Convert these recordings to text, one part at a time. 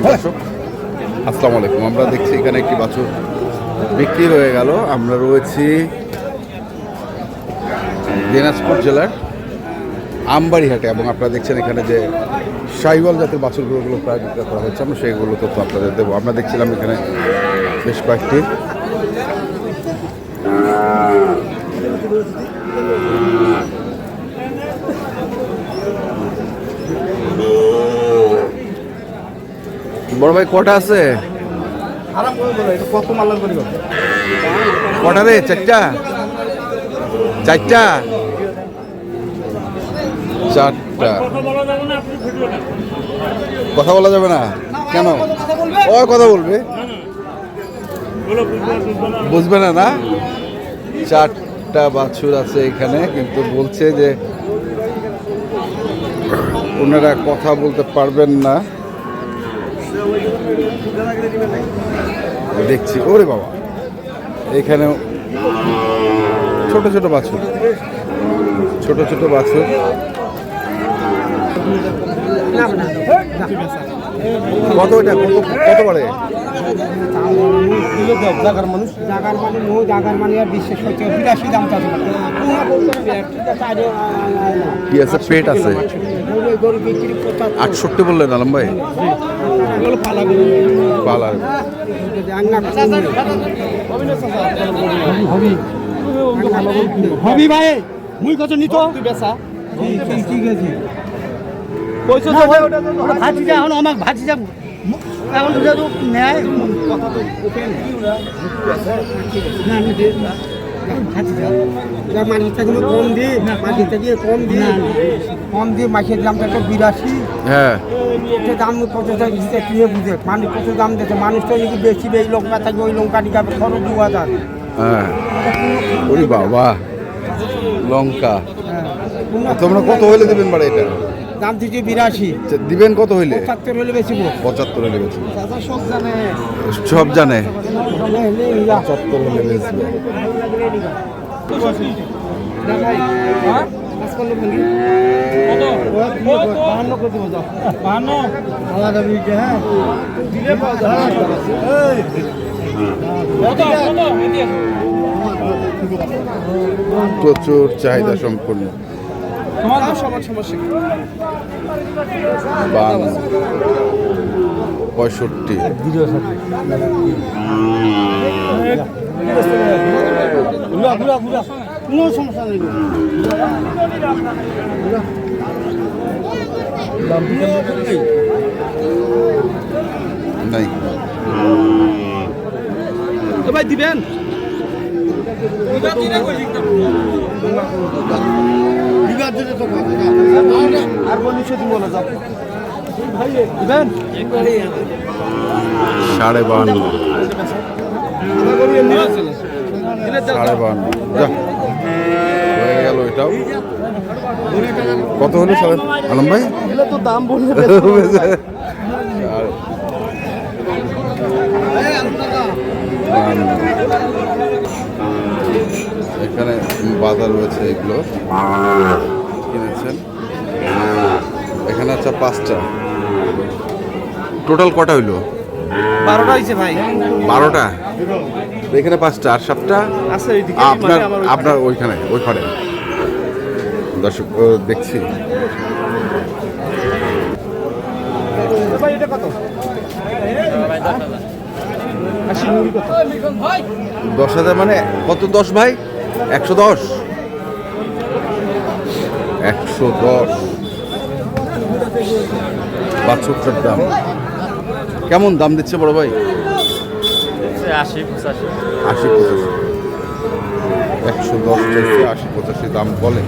দর্শক আসসালামু আলাইকুম। আমরা দেখছি এখানে একটি বাছুর বিক্রি হয়ে গেল। আমরা রয়েছি দিনাজপুর জেলার আমবাড়িহাটে এবং আপনারা দেখছেন এখানে যে শাহিওয়াল জাতের বাছুরগুলো প্রায় বিক্রি করা হচ্ছে। আমরা সেইগুলো তথ্য আপনাদের দেবো। আমরা দেখছিলাম এখানে বেশ কয়েকটি বড় ভাই কটা আছে? কটা রে? চারটা চারটা চারটা। কথা বলা যাবে না কেন? ও কথা বলবে, বুঝবে না না? চারটা বাছুর আছে এখানে, কিন্তু বলছে যে ওনারা কথা বলতে পারবেন না। দেখছি ওরে বাবা, এখানে ছোট ছোট বাছুর, ছোট ছোট বাছুর। কত এটা? কত বাড়ে? কি আছে? পেট আছে 68 বললেন আলম ভাই? পালা হবি ভাই মুই কত নিত বেচা ঠিক আছে পয়সা তো ভাজি যা এখন আমাক ভাজি যা এখন তো নেয় কথা তো ওপেন না আমি দে ভাজি যা মাটিটাগুলো কম দি, মাটিটা দিয়ে কম দিয়ে মাছের দামটা তো 82। হ্যাঁ, এটা দাম কত দিতে কিনে বুঝে মানুষ কত দাম দিতে, মানুষ তো যদি বেশি এই লঙ্কা থাকে ওই লঙ্কা দিকে খরচ 2000। হ্যাঁ ওরে বাবা, লঙ্কা। তোমরা কত হইলে দেবেন বাড়ি? এটা দাম দিচ্ছে 82। দিবেন কত হইলে? 75 হলে বেশি। 75 হইলে বেচবো। সব জানে, সব জানে 75 হলে বেচবো। প্রচুর চাহিদা সম্পন্ন। 52, 65। কোনো সমস্যা নেই। নাই ভাই দিবেন আর বলিস দিব না যাও ভাই দিবেন 52.5 যা হয়ে গেল। এটাও কত হলো আলম ভাই? তো দাম বললে এখানে বাজার রয়েছে, এগুলো কিনেছেন। এখানে আচ্ছা 5টা। টোটাল কটা হইলো? 12টা হয়েছে ভাই। 12টা? এখানে 5টা আর 7টা আছে আপনার ওইখানে ওই ঘরে। দর্শক দেখছি এটা কত? 10,000 মানে কত? 10 ভাই 110। 110 বাছুরটার দাম কেমন দাম দিচ্ছে বড় ভাই? 80-85। 80-85। 110 চাইছে, 80-85 দাম বলে।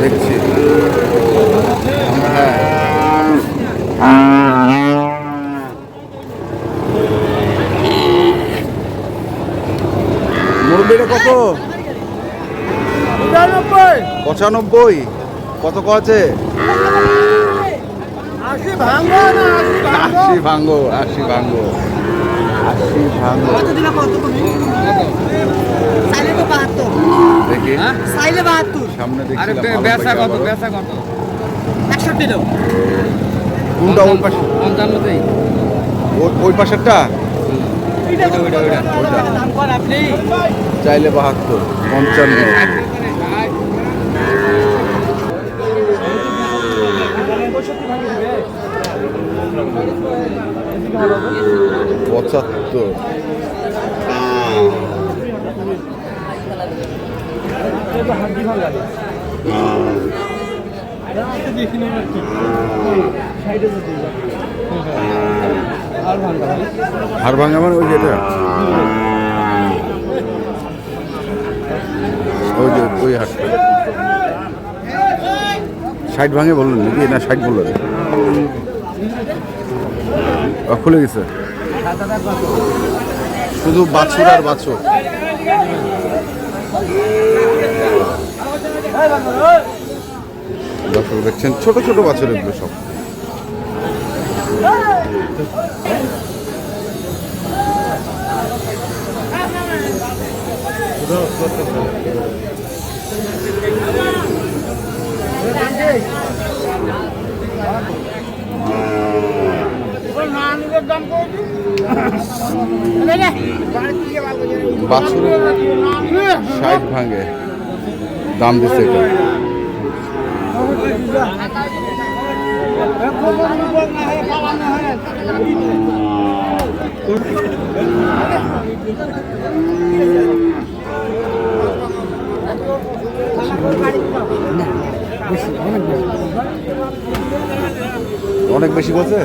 দেখছি মুরব্বিটা কত? 95। 95। কত আছে? আশি ভাঙো না, আশি ভাঙো। 80 ভাঙ্গো 80 ভাঙ্গো কত দিলে কত তুমি? চাইলে তো 72। দেখি চাইলে 72। সামনে আরে দেখছিলাম বেচা কত বেচা কত 61 দাও। কোনটা ওই পাশে 55তেই ওই পাশেরটা ওইটা দাম কর আপনি। চাইলে 72 55 75 হাড় ভাঙা মানে ওই যেটা ওই যে ওই হাটটা 60 ভাঙে বললেন নাকি না 60 বললেন খুলে গেছে শুধু বাছুর আর বাছুর দর্শক দেখছেন ছোট ছোট বাছুর এগুলো সব বাছুরের 60 ভাঙে দাম দিচ্ছে এটা অনেক বেশি বলছে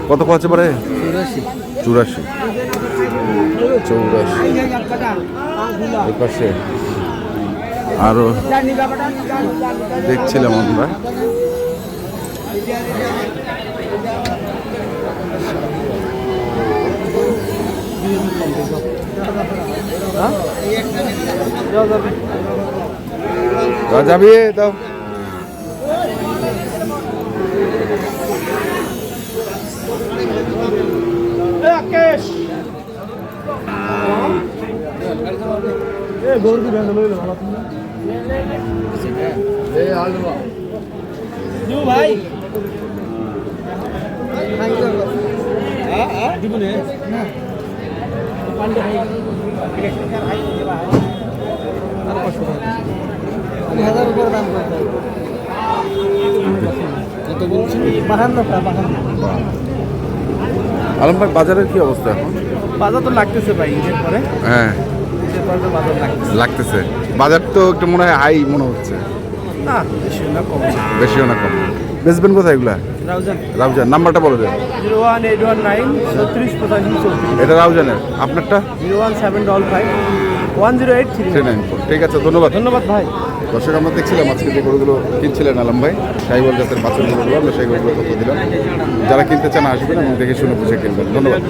কত কছে পরে 84 এই পাশে আরো দেখছিলাম আমরা যাবি দাও ভাই আলম ভাই বাজারের কি অবস্থা এখন বাজার তো লাগতেছে ভাই ঈদের পরে হ্যাঁ ঈদের পরে তো বাজার লাগতেছে লাগতেছে বাজার তো একটু মনে হয় হাই মনে হচ্ছে না বেশি না কম বেশিও না কম বেচবেন কোথায় এগুলা রাউজান রাউজান নাম্বারটা বলে দেন 01819 36 85 এটা রাউজানের আপনারটা 01755 1083 394 ঠিক আছে ধন্যবাদ ধন্যবাদ ভাই দর্শক আমরা দেখছিলাম আজকে যে গরুগুলো কিনছিলেন আলম ভাই সাইবল জাতের বাছুর গরুগুলো আমরা সেই গরুগুলো তথ্য দিলাম যারা কিনতে চান আসবেন এবং দেখে শুনে বুঝে কিনবেন ধন্যবাদ